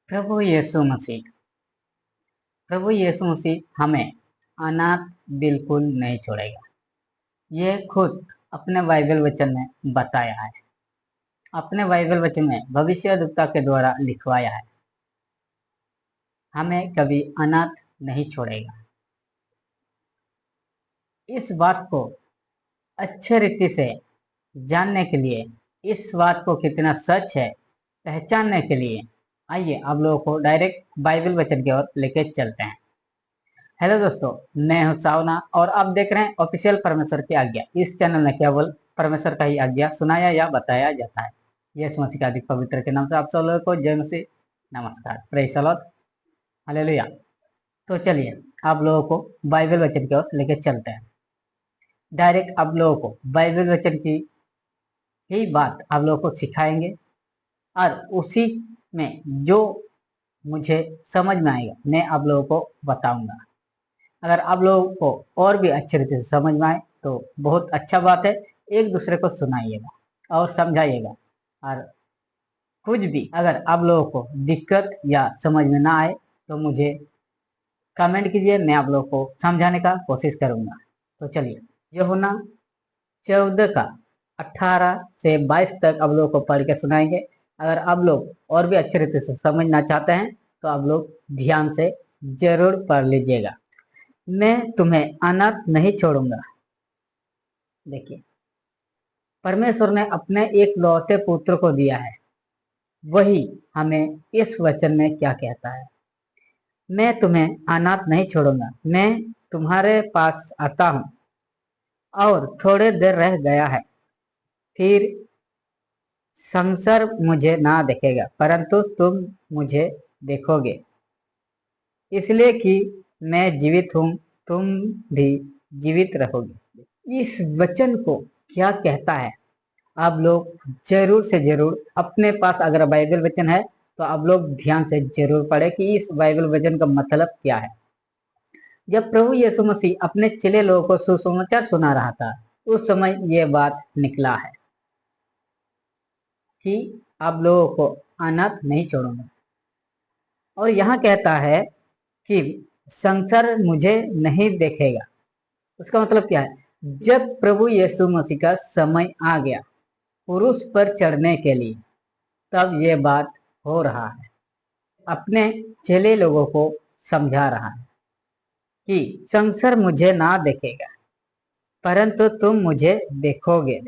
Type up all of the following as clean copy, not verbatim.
प्रभु यीशु मसीह प्रभु यीशु मसीह हमें अनाथ बिल्कुल नहीं छोड़ेगा। ये खुद अपने बाइबल वचन में बताया है, अपने बाइबल वचन में भविष्यवक्ता के द्वारा लिखवाया है। हमें कभी अनाथ नहीं छोड़ेगा। इस बात को अच्छे रीति से जानने के लिए, इस बात को कितना सच है पहचानने के लिए, आइए आप लोगों को डायरेक्ट बाइबल वचन की ओर लेके चलते हैं। हेलो दोस्तों, मैं हूं सावना और आप देख रहे हैं ऑफिशियल परमेश्वर की आज्ञा। इस चैनल में केवल परमेश्वर का ही आज्ञा सुनाया या बताया जाता है। यीशु मसीह का अधिक पवित्र के नाम से आप सब लोगों को जय मसीह, नमस्कार, प्रेज़ द लॉर्ड, हालेलुया। तो चलिए आप लोगों को बाइबल वचन की ओर लेके चलते हैं। डायरेक्ट आप लोगों को बाइबल वचन की ही बात आप लोगों को सिखाएंगे और उसी में जो मुझे समझ में आएगा मैं आप लोगों को बताऊंगा। अगर आप लोगों को और भी अच्छे रीति से समझ में आए तो बहुत अच्छा बात है। एक दूसरे को सुनाइएगा और समझाइएगा। और कुछ भी अगर आप लोगों को दिक्कत या समझ में ना आए तो मुझे कमेंट कीजिए, मैं आप लोगों को समझाने का कोशिश करूंगा। तो चलिए यूहन्ना 14 का 18 से 22 तक आप लोगों को पढ़ के सुनाएंगे। अगर आप लोग और भी अच्छे रीति से समझना चाहते हैं तो आप लोग ध्यान से जरूर पढ़ लीजिएगा। मैं तुम्हें अनाथ नहीं छोड़ूंगा। देखिए, परमेश्वर ने अपने एक लौते पुत्र को दिया है। वही हमें इस वचन में क्या कहता है, मैं तुम्हें अनाथ नहीं छोड़ूंगा, मैं तुम्हारे पास आता हूं। और थोड़े देर रह गया है, फिर संसार मुझे ना देखेगा, परंतु तुम मुझे देखोगे, इसलिए कि मैं जीवित हूं, तुम भी जीवित रहोगे। इस वचन को क्या कहता है आप लोग जरूर से जरूर अपने पास अगर बाइबल वचन है तो आप लोग ध्यान से जरूर पढ़े कि इस बाइबल वचन का मतलब क्या है। जब प्रभु यीशु मसीह अपने चेले लोगों को सुसमाचार सुना रहा था, उस समय यह बात निकला है कि आप लोगों को अनाथ नहीं छोड़ूंगा। और यहाँ कहता है कि संसार मुझे नहीं देखेगा। उसका मतलब क्या है, जब प्रभु यीशु मसीह का समय आ गया क्रूस पर चढ़ने के लिए, तब ये बात हो रहा है। अपने चेले लोगों को समझा रहा है कि संसार मुझे ना देखेगा, परंतु तुम मुझे देखोगे।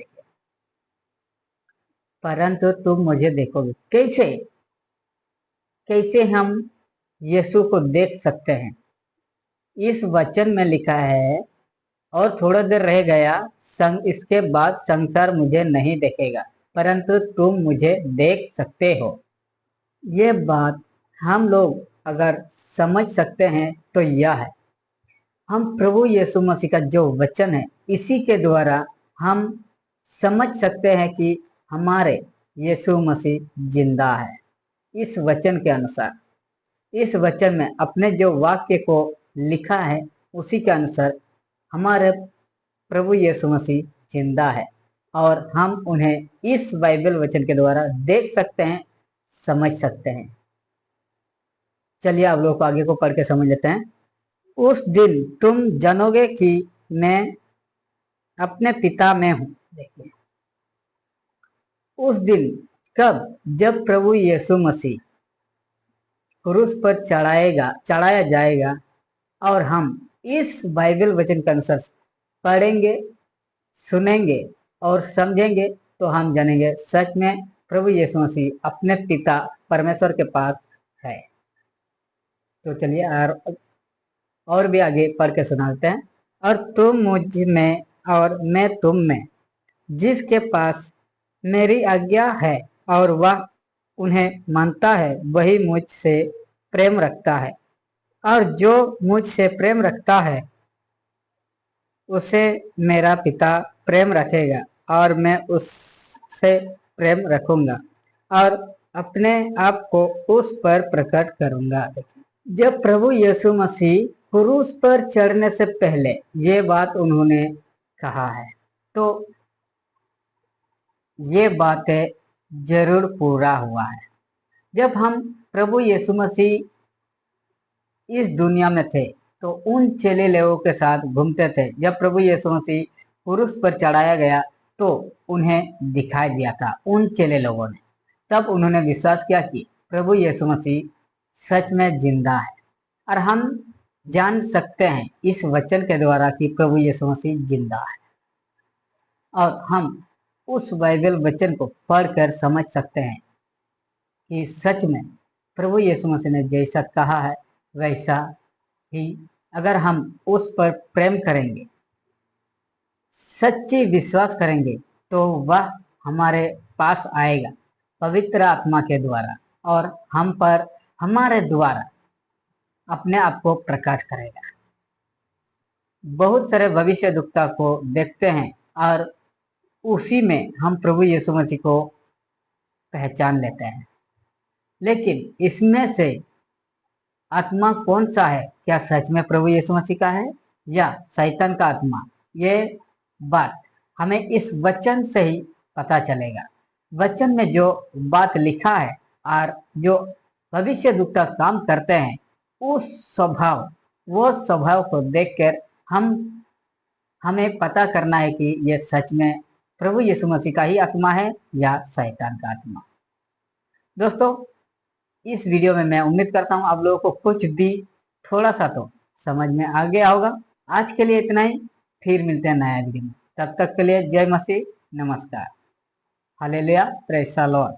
परंतु तुम मुझे देखोगे कैसे? कैसे हम यीशु को देख सकते हैं? इस वचन में लिखा है, और थोड़ा देर रह गया, इसके बाद संसार मुझे नहीं देखेगा, परंतु तुम मुझे देख सकते हो। ये बात हम लोग अगर समझ सकते हैं तो यह है, हम प्रभु यीशु मसीह का जो वचन है इसी के द्वारा हम समझ सकते हैं कि हमारे यीशु मसीह जिंदा है। इस वचन के अनुसार, इस वचन में अपने जो वाक्य को लिखा है उसी के अनुसार हमारे प्रभु यीशु मसीह जिंदा है और हम उन्हें इस बाइबल वचन के द्वारा देख सकते हैं, समझ सकते हैं। चलिए आप लोगों को आगे को पढ़ के समझ लेते हैं। उस दिन तुम जानोगे कि मैं अपने पिता में हूं। देखिए, उस दिन कब? जब प्रभु यीशु मसीह क्रूस पर चढ़ाया जाएगा और हम इस बाइबल वचन के अनुसार पढ़ेंगे, सुनेंगे और समझेंगे तो हम जानेंगे सच में प्रभु यीशु मसीह अपने पिता परमेश्वर के पास है। तो चलिए और भी आगे पढ़ के सुनाते हैं। और तुम मुझ में और मैं तुम में, जिसके पास मेरी आज्ञा है और वह उन्हें मानता है, वही मुझसे प्रेम रखता है। और जो मुझसे प्रेम रखता है उसे मेरा पिता प्रेम रखेगा और मैं उससे प्रेम रखूंगा और अपने आप को उस पर प्रकट करूंगा। देखिए, जब प्रभु यीशु मसीह क्रूस पर चढ़ने से पहले ये बात उन्होंने कहा है, तो ये बातें जरूर पूरा हुआ है। जब हम प्रभु यीशु मसीह इस दुनिया में थे तो उन चेले लोगों के साथ घूमते थे। जब प्रभु यीशु मसीह क्रूस पर चढ़ाया गया तो उन्हें दिखाई दिया था उन चेले लोगों ने। तब उन्होंने विश्वास किया कि प्रभु यीशु मसीह सच में जिंदा है। और हम जान सकते हैं इस वचन के द्वारा कि प्रभु यीशु मसीह जिंदा है, और हम उस बाइबल वचन को पढ़कर समझ सकते हैं कि सच में प्रभु यीशु मसीह ने जैसा कहा है वैसा ही अगर हम उस पर प्रेम करेंगे, सच्ची विश्वास करेंगे, तो वह हमारे पास आएगा पवित्र आत्मा के द्वारा और हम पर हमारे द्वारा अपने आप को प्रकट करेगा। बहुत सारे भविष्यद्वक्ता को देखते हैं और उसी में हम प्रभु यीशु मसीह को पहचान लेते हैं। लेकिन इसमें से आत्मा कौन सा है? क्या सच में प्रभु यीशु मसीह का है या शैतान का आत्मा? ये बात हमें इस वचन से ही पता चलेगा। वचन में जो बात लिखा है और जो भविष्यद्वक्ता काम करते हैं वो स्वभाव को देखकर हमें पता करना है कि ये सच में प्रभु यीशु मसीह का ही आत्मा है या शैतान का आत्मा। दोस्तों, इस वीडियो में मैं उम्मीद करता हूँ आप लोगों को कुछ भी थोड़ा सा तो समझ में आ गया होगा। आज के लिए इतना ही, फिर मिलते हैं नया वीडियो में। तब तक के लिए जय मसीह, नमस्कार, हालेलुया, प्रेज़ द लॉर्ड।